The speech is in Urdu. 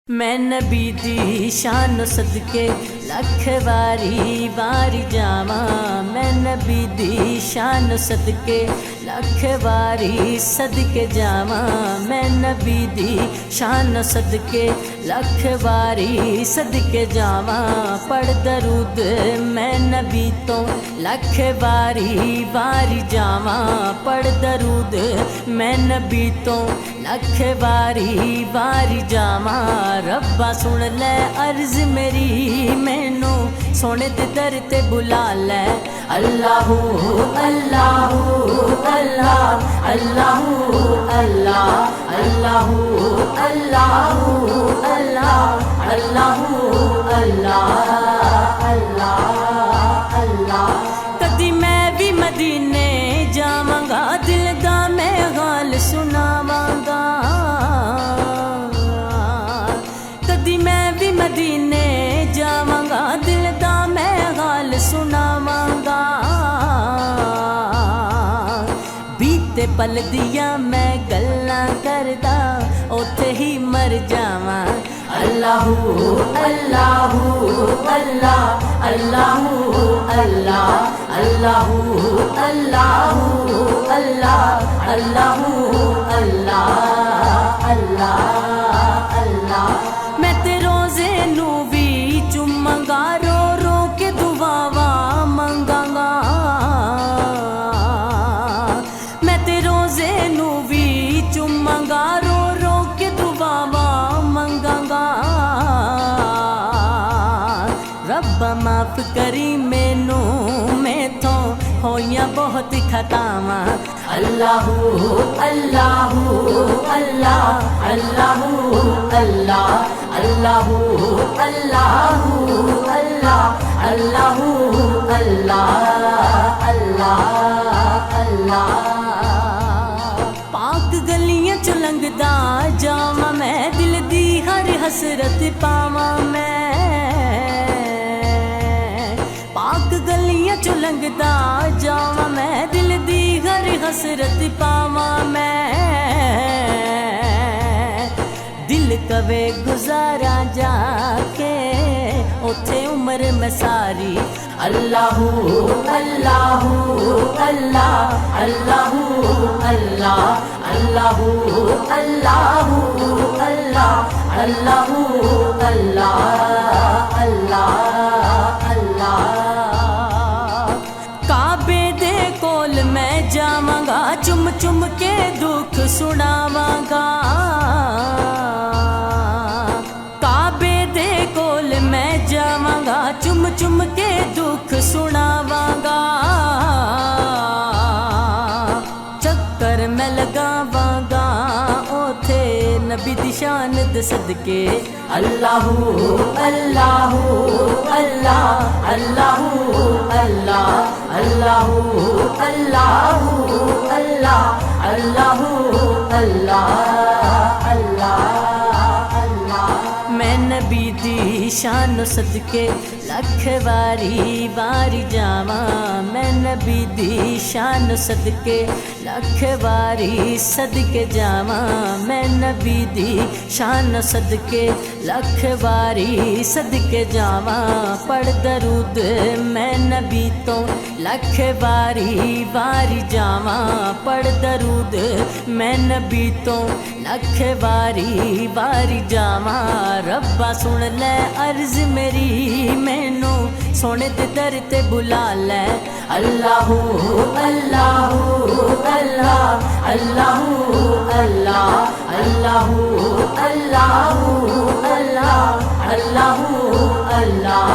میں نبی دی شان صدقے لکھ واری واری جاواں، میں نبی دی شان صدقے لکھ واری صدقے جاواں، میں نبی دی شان صدقے لکھ واری صدقے جاواں، پڑھ درود میں نبی تو لکھ واری واری جاواں، پڑھ درود میں نبی تو لکھ واری واری جاواں، ربا سن لے عرض میری، مینو سونے دے در تے بلا لے، اللہ اللہ اللہ اللہ اللہ اللہ اللہ اللہ اللہ اللہ اللہ۔ کدی میں بھی مدینے جاواں گا، دل دا میں حال سناواں گا، کدی میں بھی مدینے جاواں گا، دل دا میں حال سناواں گا، بیتے پل دیا میں گلاں کردا اوتھے ہی مر جاواں، اللہ اللہ اللہ اللہ اللہ اللہ اللہ اللہ اللہ اللہ اللہ۔ میں تے روزے نو بھی چوماں گا، رو رو کے دعاواں منگاں گا، میں تے روزے نو بھی چوماں گا، رو رو کے دعاواں منگاں گا، ربا معاف کری مینو میں تو ہویاں بہت خطاواں، اللہ اللہ اللہ اللہ اللہ اللہ اللہ اللہ اللہ اللہ اللہ۔ پاک گلیاں چ لنگدا جاواں میں، دل دی ہر حسرت پاواں میں، پاک گلیاں چ لنگدا جاواں میں، دل دی ہر حسرت پاواں میں، دل کوے گزارا جا کے اوتھے عمر میں ساری، اللہ اللہ اللہ اللہ اللہ اللہ اللہ اللہ اللہ اللہ اللہ۔ کعبے دے کول میں جاواں گا، چم چم کے دکھ سناواں گا، کعبے دے کول میں جاواں گا، چم چم کے دکھ سناواں گا، چکر میں لگاواں گا اوتھے نبی دی شان دے صدقے، اللہ اللہ اللہ اللہ اللہ اللہ اللہ اللہ اللہ اللہ اللہ۔ میں نبی دی شان صدقے لکھ واری واری جاواں، میں نبی دی شان صدقے لکھ واری صدقے جاواں، میں نبی دی شان صدقے لکھ واری صدقے جاواں، پڑھ درود میں نبی تو لکھ واری واری جاواں، پڑھ درود میں نبی تو لکھ واری واری جاواں، ربا سن لے عرض میری، مینو سونے دے در تے بلا لے، اللہ اللہ اللہ اللہ اللہ اللہ اللہ اللہ اللہ اللہ